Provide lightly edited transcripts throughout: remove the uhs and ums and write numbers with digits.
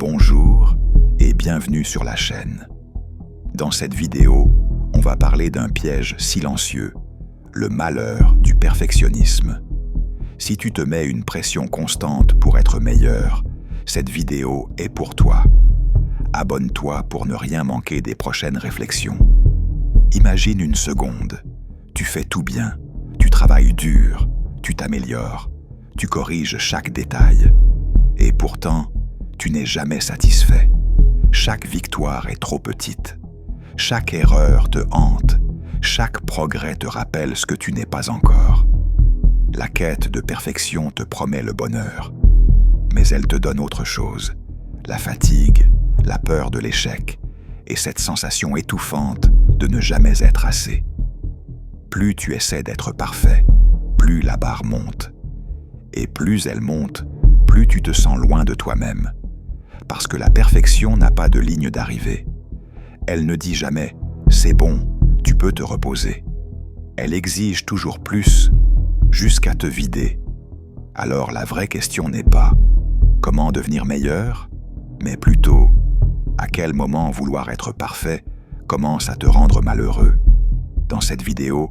Bonjour et bienvenue sur la chaîne. Dans cette vidéo, on va parler d'un piège silencieux, le malheur du perfectionnisme. Si tu te mets une pression constante pour être meilleur, cette vidéo est pour toi. Abonne-toi pour ne rien manquer des prochaines réflexions. Imagine une seconde. Tu fais tout bien, tu travailles dur, tu t'améliores, tu corriges chaque détail. Et pourtant, tu n'es jamais satisfait. Chaque victoire est trop petite. Chaque erreur te hante. Chaque progrès te rappelle ce que tu n'es pas encore. La quête de perfection te promet le bonheur, mais elle te donne autre chose. La fatigue, la peur de l'échec et cette sensation étouffante de ne jamais être assez. Plus tu essaies d'être parfait, plus la barre monte. Et plus elle monte, plus tu te sens loin de toi-même. Parce que la perfection n'a pas de ligne d'arrivée. Elle ne dit jamais « c'est bon, tu peux te reposer ». Elle exige toujours plus, jusqu'à te vider. Alors la vraie question n'est pas « comment devenir meilleur ?», mais plutôt « à quel moment vouloir être parfait commence à te rendre malheureux ». Dans cette vidéo,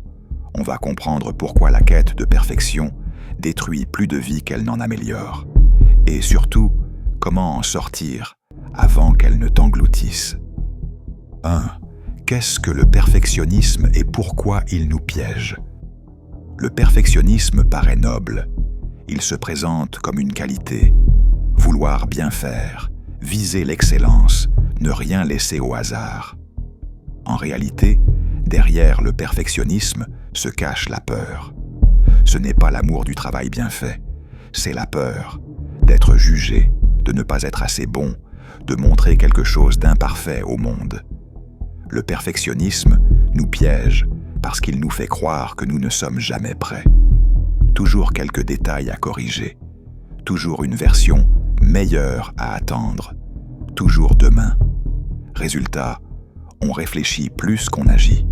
on va comprendre pourquoi la quête de perfection détruit plus de vies qu'elle n'en améliore. Et surtout, comment en sortir avant qu'elle ne t'engloutisse. 1. Qu'est-ce que le perfectionnisme et pourquoi il nous piège ? Le perfectionnisme paraît noble. Il se présente comme une qualité. Vouloir bien faire, viser l'excellence, ne rien laisser au hasard. En réalité, derrière le perfectionnisme se cache la peur. Ce n'est pas l'amour du travail bien fait, c'est la peur d'être jugé, de ne pas être assez bon, de montrer quelque chose d'imparfait au monde. Le perfectionnisme nous piège parce qu'il nous fait croire que nous ne sommes jamais prêts. Toujours quelques détails à corriger, toujours une version meilleure à attendre, toujours demain. Résultat, on réfléchit plus qu'on agit,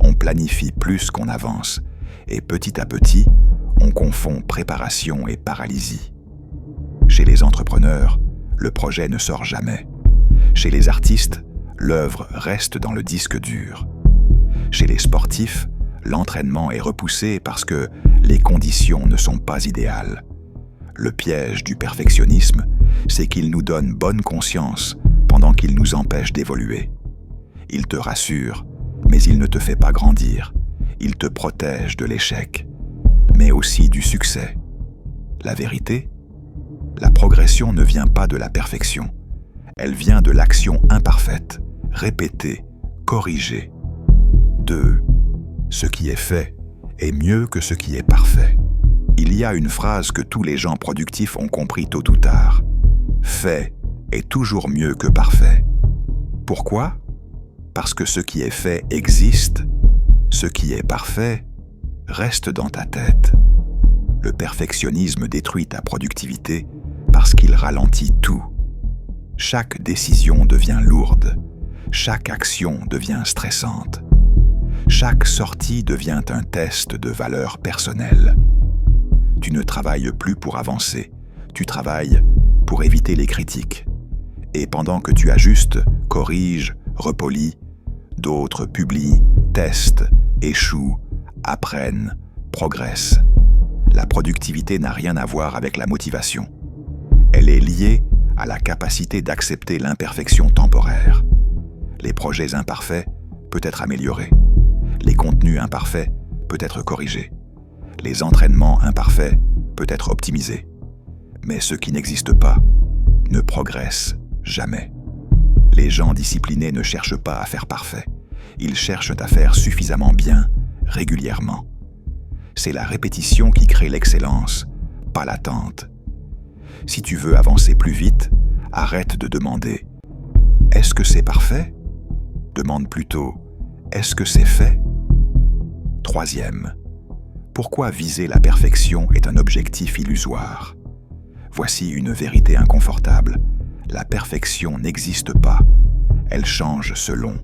on planifie plus qu'on avance, et petit à petit, on confond préparation et paralysie. Chez les entrepreneurs, le projet ne sort jamais. Chez les artistes, l'œuvre reste dans le disque dur. Chez les sportifs, l'entraînement est repoussé parce que les conditions ne sont pas idéales. Le piège du perfectionnisme, c'est qu'il nous donne bonne conscience pendant qu'il nous empêche d'évoluer. Il te rassure, mais il ne te fait pas grandir. Il te protège de l'échec, mais aussi du succès. La vérité ? La progression ne vient pas de la perfection. Elle vient de l'action imparfaite, répétée, corrigée. 2. Ce qui est fait est mieux que ce qui est parfait. Il y a une phrase que tous les gens productifs ont compris tôt ou tard. Fait est toujours mieux que parfait. Pourquoi ? Parce que ce qui est fait existe. Ce qui est parfait reste dans ta tête. Le perfectionnisme détruit ta productivité parce qu'il ralentit tout. Chaque décision devient lourde. Chaque action devient stressante. Chaque sortie devient un test de valeur personnelle. Tu ne travailles plus pour avancer. Tu travailles pour éviter les critiques. Et pendant que tu ajustes, corriges, repolis, d'autres publient, testent, échouent, apprennent, progressent. La productivité n'a rien à voir avec la motivation. Elle est liée à la capacité d'accepter l'imperfection temporaire. Les projets imparfaits peuvent être améliorés. Les contenus imparfaits peuvent être corrigés. Les entraînements imparfaits peuvent être optimisés. Mais ce qui n'existe pas ne progresse jamais. Les gens disciplinés ne cherchent pas à faire parfait. Ils cherchent à faire suffisamment bien, régulièrement. C'est la répétition qui crée l'excellence, pas l'attente. Si tu veux avancer plus vite, arrête de demander « Est-ce que c'est parfait ?» Demande plutôt « Est-ce que c'est fait ?» 3. Pourquoi viser la perfection est un objectif illusoire ? Voici une vérité inconfortable. La perfection n'existe pas. Elle change selon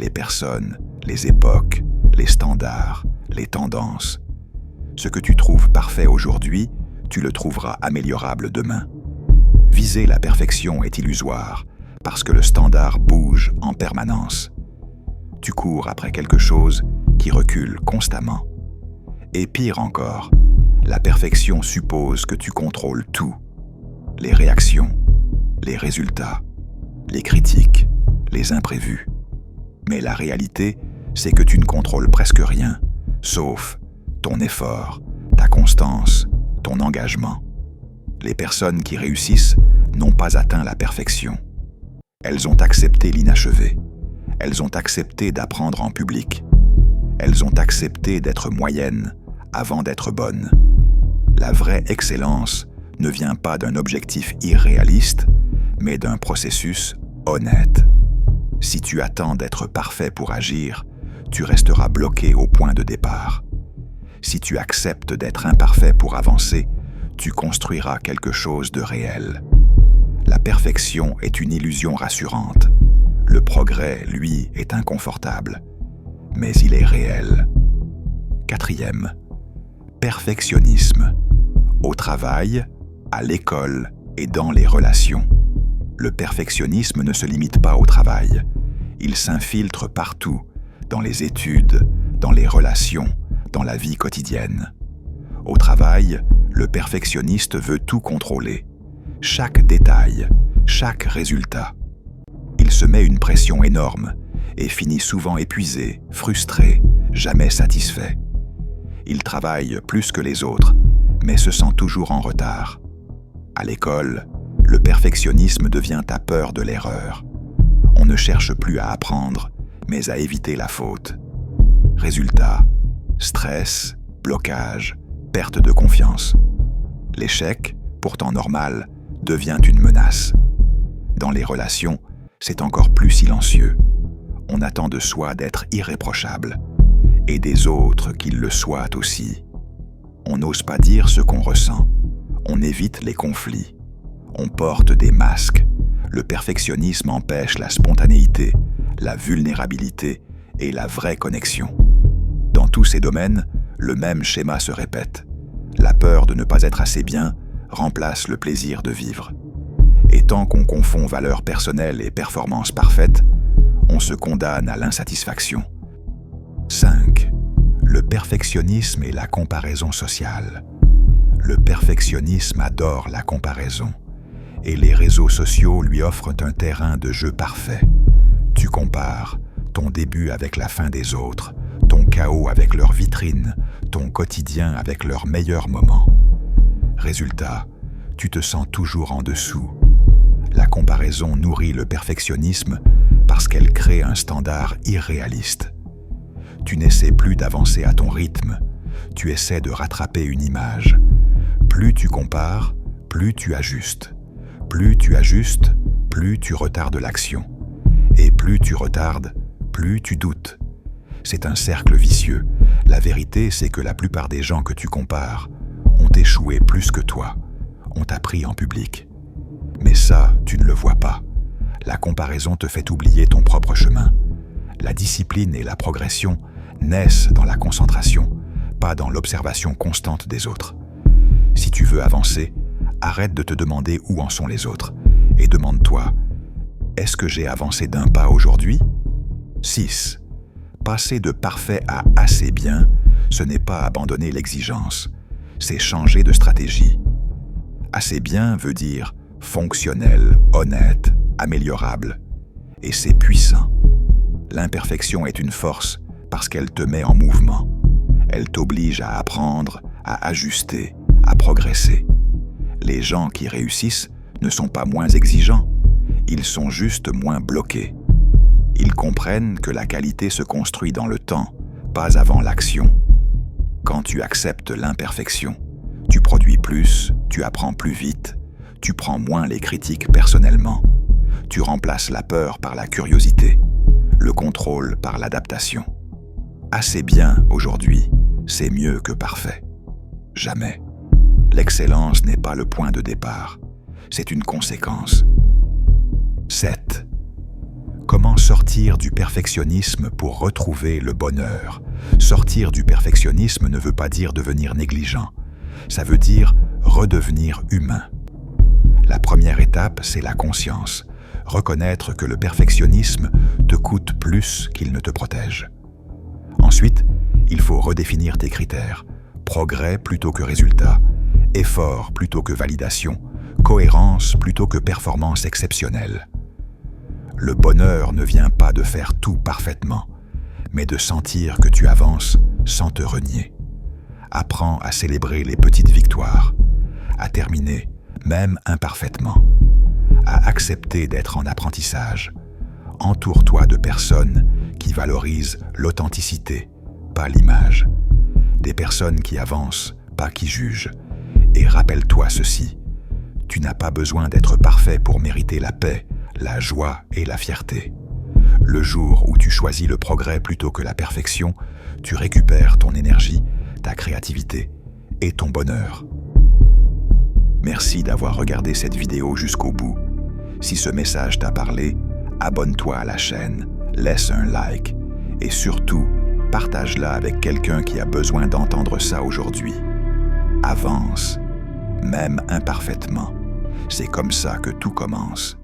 les personnes, les époques, les standards, les tendances. Ce que tu trouves parfait aujourd'hui, tu le trouveras améliorable demain. Viser la perfection est illusoire parce que le standard bouge en permanence. Tu cours après quelque chose qui recule constamment. Et pire encore, la perfection suppose que tu contrôles tout. Les réactions, les résultats, les critiques, les imprévus. Mais la réalité, c'est que tu ne contrôles presque rien, sauf ton effort, ta constance, ton engagement. Les personnes qui réussissent n'ont pas atteint la perfection. Elles ont accepté l'inachevé. Elles ont accepté d'apprendre en public. Elles ont accepté d'être moyennes avant d'être bonnes. La vraie excellence ne vient pas d'un objectif irréaliste, mais d'un processus honnête. Si tu attends d'être parfait pour agir, tu resteras bloqué au point de départ. Si tu acceptes d'être imparfait pour avancer, tu construiras quelque chose de réel. La perfection est une illusion rassurante. Le progrès, lui, est inconfortable. Mais il est réel. 4e, perfectionnisme. Au travail, à l'école et dans les relations. Le perfectionnisme ne se limite pas au travail. Il s'infiltre partout, dans les études, dans les relations, dans la vie quotidienne. Au travail, le perfectionniste veut tout contrôler. Chaque détail, chaque résultat. Il se met une pression énorme et finit souvent épuisé, frustré, jamais satisfait. Il travaille plus que les autres, mais se sent toujours en retard. À l'école, le perfectionnisme devient ta peur de l'erreur. On ne cherche plus à apprendre, mais à éviter la faute. Résultat, stress, blocage, perte de confiance. L'échec, pourtant normal, devient une menace. Dans les relations, c'est encore plus silencieux. On attend de soi d'être irréprochable, et des autres qu'ils le soient aussi. On n'ose pas dire ce qu'on ressent. On évite les conflits. On porte des masques. Le perfectionnisme empêche la spontanéité, la vulnérabilité et la vraie connexion. Dans tous ces domaines, le même schéma se répète. La peur de ne pas être assez bien remplace le plaisir de vivre. Et tant qu'on confond valeur personnelle et performance parfaite, on se condamne à l'insatisfaction. 5. Le perfectionnisme et la comparaison sociale. Le perfectionnisme adore la comparaison, et les réseaux sociaux lui offrent un terrain de jeu parfait. Tu compares ton début avec la fin des autres, ton chaos avec leur vitrine, ton quotidien avec leurs meilleurs moments. Résultat, tu te sens toujours en dessous. La comparaison nourrit le perfectionnisme parce qu'elle crée un standard irréaliste. Tu n'essaies plus d'avancer à ton rythme, tu essaies de rattraper une image. Plus tu compares, plus tu ajustes. Plus tu ajustes, plus tu retardes l'action. Et plus tu retardes, plus tu doutes. C'est un cercle vicieux. La vérité, c'est que la plupart des gens que tu compares ont échoué plus que toi, ont appris en public. Mais ça, tu ne le vois pas. La comparaison te fait oublier ton propre chemin. La discipline et la progression naissent dans la concentration, pas dans l'observation constante des autres. Si tu veux avancer, arrête de te demander où en sont les autres et demande-toi, est-ce que j'ai avancé d'un pas aujourd'hui ? 6. Passer de parfait à assez bien, ce n'est pas abandonner l'exigence, c'est changer de stratégie. Assez bien veut dire fonctionnel, honnête, améliorable. Et c'est puissant. L'imperfection est une force parce qu'elle te met en mouvement. Elle t'oblige à apprendre, à ajuster, à progresser. Les gens qui réussissent ne sont pas moins exigeants, ils sont juste moins bloqués. Ils comprennent que la qualité se construit dans le temps, pas avant l'action. Quand tu acceptes l'imperfection, tu produis plus, tu apprends plus vite, tu prends moins les critiques personnellement. Tu remplaces la peur par la curiosité, le contrôle par l'adaptation. Assez bien aujourd'hui, c'est mieux que parfait. Jamais. L'excellence n'est pas le point de départ, c'est une conséquence. 7. Comment sortir du perfectionnisme pour retrouver le bonheur ? Sortir du perfectionnisme ne veut pas dire devenir négligent, ça veut dire redevenir humain. La première étape, c'est la conscience. Reconnaître que le perfectionnisme te coûte plus qu'il ne te protège. Ensuite, il faut redéfinir tes critères. Progrès plutôt que résultat, effort plutôt que validation, cohérence plutôt que performance exceptionnelle. Le bonheur ne vient pas de faire tout parfaitement, mais de sentir que tu avances sans te renier. Apprends à célébrer les petites victoires, à terminer, même imparfaitement, à accepter d'être en apprentissage. Entoure-toi de personnes qui valorisent l'authenticité, pas l'image. Des personnes qui avancent, pas qui jugent. Et rappelle-toi ceci, tu n'as pas besoin d'être parfait pour mériter la paix, la joie et la fierté. Le jour où tu choisis le progrès plutôt que la perfection, tu récupères ton énergie, ta créativité et ton bonheur. Merci d'avoir regardé cette vidéo jusqu'au bout. Si ce message t'a parlé, abonne-toi à la chaîne, laisse un like et surtout, partage-la avec quelqu'un qui a besoin d'entendre ça aujourd'hui. Avance, même imparfaitement. C'est comme ça que tout commence.